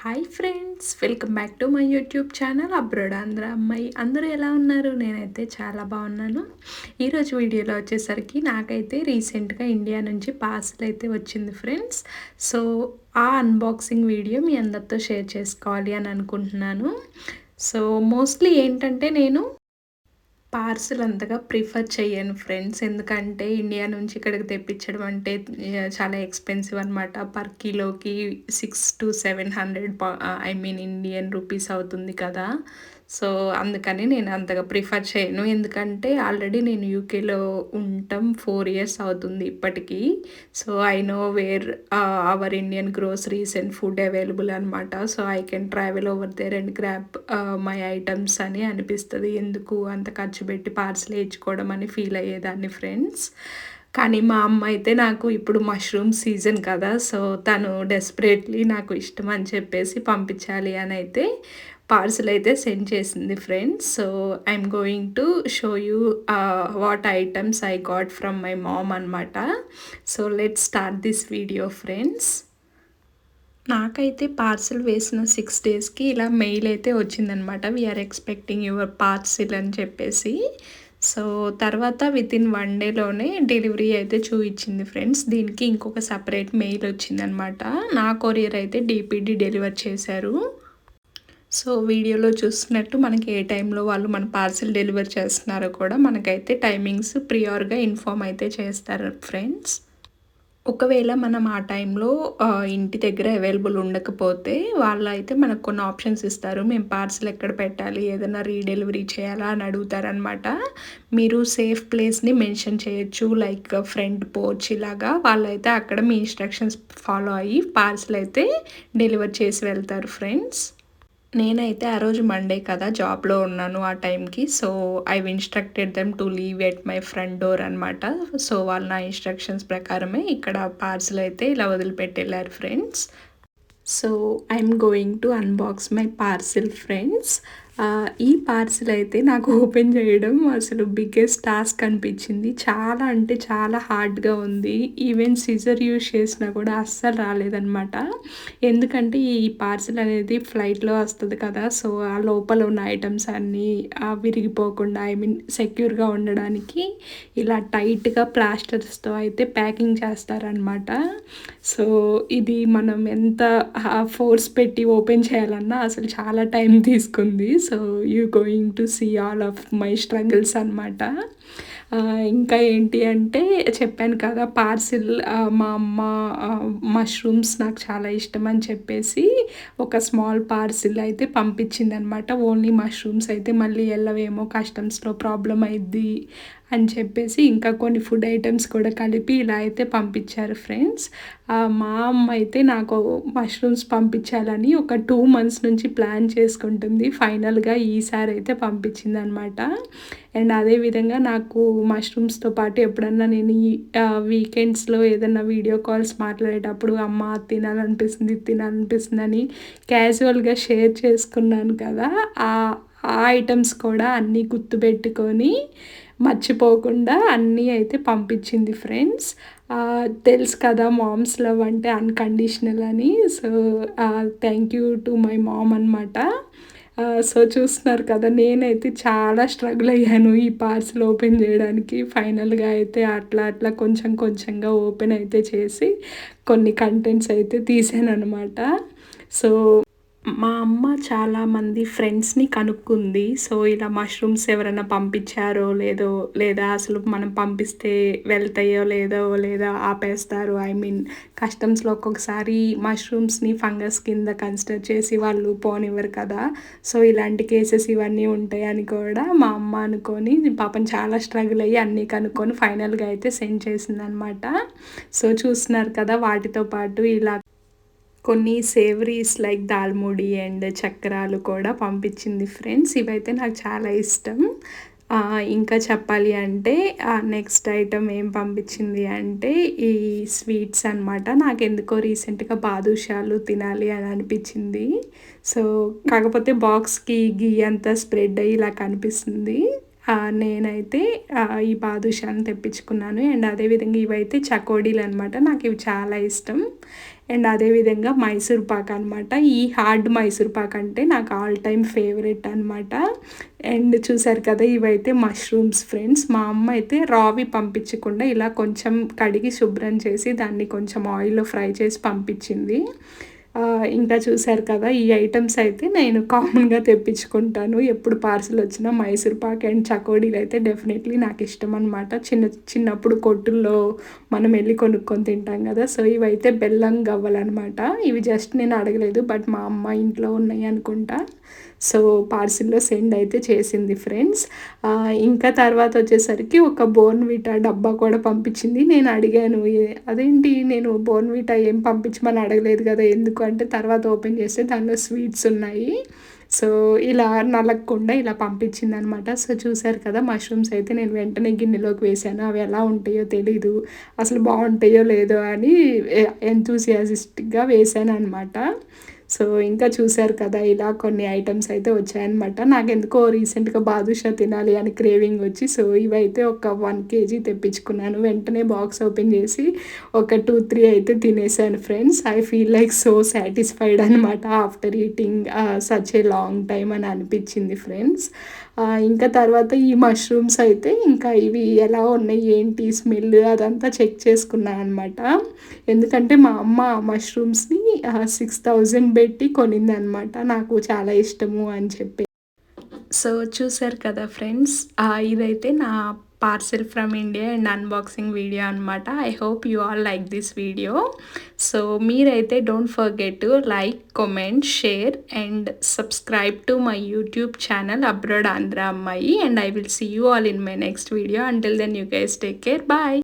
Hi friends, welcome back to my YouTube channel abroad Andhra అమ్మాయి. అందరూ ఎలా ఉన్నారు? నేనైతే చాలా బాగున్నాను. ఈరోజు వీడియోలో వచ్చేసరికి నాకైతే రీసెంట్గా ఇండియా నుంచి పార్సల్ అయితే వచ్చింది ఫ్రెండ్స్. సో ఆ అన్బాక్సింగ్ వీడియో మీ అందరితో షేర్ చేసుకోవాలి అని అనుకుంటున్నాను. సో మోస్ట్లీ ఏంటంటే నేను పార్సిల్ అంతగా ప్రిఫర్ చెయ్యను ఫ్రెండ్స్. ఎందుకంటే ఇండియా నుంచి ఇక్కడికి తెప్పించడం అంటే చాలా ఎక్స్‌పెన్సివ్ అనమాట. పర్ కిలోకి 600-700 ఐ మీన్ ఇండియన్ రూపీస్ అవుతుంది కదా! సో, అందుకని నేను అంతగా ప్రిఫర్ చేయను. ఎందుకంటే ఆల్రెడీ నేను యూకేలో ఉండటం 4 ఇయర్స్ అవుతుంది ఇప్పటికి. So, I know where our Indian groceries and food available అనమాట. So, I can travel over there and grab my items అని అనిపిస్తది. ఎందుకు అంత ఖర్చు పెట్టి పార్సల్ ఏయించుకోవడం అని ఫీల్ అయ్యేదాన్ని ఫ్రెండ్స్. కానీ మా అమ్మ అయితే నాకు ఇప్పుడు మష్రూమ్ సీజన్ కదా! సో, తను డెస్పరేట్‌లీ నాకు ఇష్టం అని చెప్పేసి పంపించాలి అని అయితే పార్సల్ అయితే సెండ్ చేసింది friends. So, I'm going to show you what items I got from my mom అనమాట. So, let's start this video friends. నాకైతే పార్సల్ వేసిన 6 డేస్‌కి ఇలా మెయిల్ అయితే వచ్చిందనమాట. We are expecting your parcel అని చెప్పేసి. సో, తర్వాత వితిన్ 1 డేలోనే డెలివరీ అయితే చూయించింది ఫ్రెండ్స్. దీనికి ఇంకొక సెపరేట్ మెయిల్ వచ్చిందనమాట. నా కొరియర్ అయితే డీపీడీ డెలివర్ చేశారు. సో, వీడియోలో చూస్తున్నట్టు మనకి ఏ టైంలో వాళ్ళు మన పార్సిల్ డెలివర్ చేస్తున్నారో కూడా మనకైతే టైమింగ్స్ ప్రియార్‌గా ఇన్ఫార్మ్ అయితే చేస్తారు ఫ్రెండ్స్. ఒకవేళ మనం ఆ టైంలో ఇంటి దగ్గర అవైలబుల్ ఉండకపోతే వాళ్ళైతే మనకు కొన్ని ఆప్షన్స్ ఇస్తారు. మేము పార్సిల్ ఎక్కడ పెట్టాలి? ఏదైనా రీడెలివరీ చేయాలా? అని అడుగుతారనమాట. మీరు సేఫ్ ప్లేస్‌ని మెన్షన్ చేయొచ్చు. లైక్ ఫ్రంట్ పోర్చ్ ఇలాగా. వాళ్ళైతే అక్కడ మీ ఇన్‌స్ట్రక్షన్స్ ఫాలో అయ్యి పార్సిల్ అయితే డెలివర్ చేసి వెళ్తారు ఫ్రెండ్స్. నేనైతే ఆ రోజు మండే కదా! జాబ్‌లో ఉన్నాను ఆ టైంకి. So, I've instructed them to leave at my front door అనమాట. సో, వాళ్ళు నా ఇన్‌స్ట్రక్షన్స్ ప్రకారమే ఇక్కడ పార్సల్ అయితే ఇలా వదిలిపెట్టెళ్లారు friends. So, I'm going to unbox my parcel friends. ఈ పార్సిల్ అయితే నాకు ఓపెన్ చేయడం అసలు బిగ్గెస్ట్ టాస్క్ అనిపించింది. చాలా అంటే చాలా హార్డ్‌గా ఉంది. ఈవెన్ సిజర్ యూజ్ చేసినా కూడా అస్సలు రాలేదనమాట. ఎందుకంటే ఈ పార్సిల్ అనేది ఫ్లైట్‌లో వస్తది కదా! సో, ఆ లోపల ఉన్న ఐటెమ్స్ అన్నీ విరిగిపోకుండా ఐ మీన్ సెక్యూర్‌గా ఉండడానికి ఇలా టైట్‌గా ప్లాస్టర్స్‌తో అయితే ప్యాకింగ్ చేస్తారనమాట. సో, ఇది మనం ఎంత ఫోర్స్ పెట్టి ఓపెన్ చేయాలన్నా అసలు చాలా టైం తీసుకుంది. So, you going to see all of my struggles అనమాట. ఇంకా ఏంటి అంటే చెప్పాను కదా! పార్సిల్ మా అమ్మ మష్రూమ్స్ నాకు చాలా ఇష్టం అని చెప్పేసి ఒక స్మాల్ పార్సిల్ అయితే పంపించిందనమాట. ఓన్లీ మష్రూమ్స్ అయితే మళ్ళీ ఎళ్ళవేమో కస్టమ్స్‌లో ప్రాబ్లమ్ అయిద్ది అని చెప్పేసి ఇంకా కొన్ని ఫుడ్ ఐటెమ్స్ కూడా కలిపి ఇలా అయితే పంపించారు ఫ్రెండ్స్. మా అమ్మ అయితే నాకు మష్రూమ్స్ పంపించాలని ఒక 2 మంత్స్ నుంచి ప్లాన్ చేసుకుంటుంది. ఫైనల్‌గా ఈసారి అయితే పంపించిందనమాట. అండ్ అదేవిధంగా నాకు మష్రూమ్స్‌తో పాటు ఎప్పుడన్నా నేను ఈ వీకెండ్స్‌లో ఏదన్నా వీడియో కాల్స్ మాట్లాడేటప్పుడు అమ్మ అది తినాలనిపిస్తుంది, ఇది తినాలనిపిస్తుందని క్యాజువల్‌గా షేర్ చేసుకున్నాను కదా! ఆ ఐటెమ్స్ కూడా అన్నీ గుర్తుపెట్టుకొని మర్చిపోకుండా అన్నీ అయితే పంపించింది ఫ్రెండ్స్. తెలుసు కదా మామ్స్ లవ్ అంటే అన్‌కండిషనల్ అని. So, thank you to my mom అనమాట. సో, చూస్తున్నారు కదా! నేనైతే చాలా స్ట్రగుల్ అయ్యాను ఈ పార్సెల్ ఓపెన్ జేయడానికి. ఫైనల్‌గా అయితే అట్లా అట్లా కొంచెం కొంచెంగా ఓపెన్ అయితే చేసి కొన్ని కంటెంట్స్ అయితే తీసాననమాట. సో, మా అమ్మ చాలామంది ఫ్రెండ్స్‌ని కనుక్కుంది. సో, ఇలా మష్రూమ్స్ ఎవరైనా పంపించారో లేదో, లేదా అసలు మనం పంపిస్తే వెళ్తాయో లేదో, లేదా ఆపేస్తారో ఐ మీన్ కస్టమ్స్‌లో ఒక్కొక్కసారి మష్రూమ్స్‌ని ఫంగస్ కింద కన్సిడర్ చేసి వాళ్ళు పోనివ్వరు కదా! సో, ఇలాంటి కేసెస్ ఇవన్నీ ఉంటాయని కూడా మా అమ్మ అనుకోని పాపం చాలా స్ట్రగుల్ అయ్యి అన్నీ కనుక్కొని ఫైనల్‌గా అయితే సెండ్ చేసిందనమాట. సో, చూస్తున్నారు కదా! వాటితో పాటు ఇలా కొన్ని సేవరీస్ లైక్ దాల్ముడి అండ్ చక్రాలు కూడా పంపించింది ఫ్రెండ్స్. ఇవైతే నాకు చాలా ఇష్టం. ఇంకా చెప్పాలి అంటే నెక్స్ట్ ఐటెమ్ ఏం పంపించింది అంటే ఈ స్వీట్స్ అనమాట. నాకెందుకో రీసెంట్‌గా బాదుషాలు తినాలి అని అనిపించింది. సో, కాకపోతే బాక్స్‌కి గీ అంతా స్ప్రెడ్ అయ్యి ఇలా కనిపిస్తుంది. నేనైతే ఈ బాదుషాని తెప్పించుకున్నాను. అండ్ అదేవిధంగా ఇవైతే చకోడీలనమాట. నాకివి చాలా ఇష్టం. అండ్ అదేవిధంగా మైసూర్ పాక్ అనమాట. ఈ హార్డ్ మైసూర్ పాక్ అంటే నాకు ఆల్ టైమ్ ఫేవరెట్ అనమాట. అండ్ చూసారు కదా, ఇవైతే మష్రూమ్స్ ఫ్రెండ్స్. మా అమ్మ అయితే రావి పంపించకుండా ఇలా కొంచెం కడిగి శుభ్రం చేసి దాన్ని కొంచెం ఆయిల్లో ఫ్రై చేసి పంపించింది. ఇంకా చూసారు కదా, ఈ ఐటమ్స్ అయితే నేను కామన్గా తెప్పించుకుంటాను. ఎప్పుడు పార్సిల్ వచ్చినా మైసూర్ పాక్ అండ్ చకోడీలు అయితే డెఫినెట్లీ నాకు ఇష్టం అనమాట. చిన్నప్పుడు కొట్టుల్లో మనం వెళ్ళి కొనుక్కొని తింటాం కదా. సో ఇవైతే బెల్లం గవ్వలనమాట. ఇవి జస్ట్ నేను అడగలేదు, బట్ మా అమ్మ ఇంట్లో ఉన్నాయి అనుకుంటా. సో పార్సిల్లో సెండ్ అయితే చేసింది ఫ్రెండ్స్. ఇంకా తర్వాత వచ్చేసరికి ఒక బోర్న్విటా డబ్బా కూడా పంపించింది. నేను అడిగాను, అదేంటి నేను బోర్న్విటా ఏం పంపించమని అడగలేదు కదా, ఎందుకు అంటే తర్వాత ఓపెన్ చేస్తే దానిలో స్వీట్స్ ఉన్నాయి. సో ఇలా నలగకుండా ఇలా పంపించింది అనమాట. సో చూసారు కదా, మష్రూమ్స్ అయితే నేను వెంటనే గిన్నెలోకి వేసాను. అవి ఎలా ఉంటాయో తెలీదు, అసలు బాగుంటాయో లేదో అని ఎంతూసియాసిస్టిక్గా వేసాను అనమాట. సో ఇంకా చూసారు కదా, ఇలా కొన్ని ఐటమ్స్ అయితే వచ్చాయన్నమాట. నాకెందుకో రీసెంట్గా బాదుషా తినాలి అని క్రేవింగ్ వచ్చి, సో ఇవైతే ఒక 1 kg తెప్పించుకున్నాను. వెంటనే బాక్స్ ఓపెన్ చేసి ఒక 2-3 అయితే తినేసాను friends. I feel like so satisfied అనమాట after eating such a long time అని అనిపించింది ఫ్రెండ్స్. ఇంకా తర్వాత ఈ మష్రూమ్స్ అయితే ఇంకా ఇవి ఎలా ఉన్నాయి ఏంటి స్మెల్ అదంతా చెక్ చేసుకున్నాను అనమాట. ఎందుకంటే మా అమ్మ మష్రూమ్స్ని 6000 పెట్టి కొనిందనమాట, నాకు చాలా ఇష్టము అని చెప్పి. సో చూసారు కదా ఫ్రెండ్స్, ఇదైతే నా parcel from India and unboxing video అనమాట. I hope you all like this video. So మీరైతే don't forget to like, comment, share and subscribe to my YouTube channel abroad Andhra అమ్మాయి. And I will see you all in my next video. Until then you guys take care. Bye.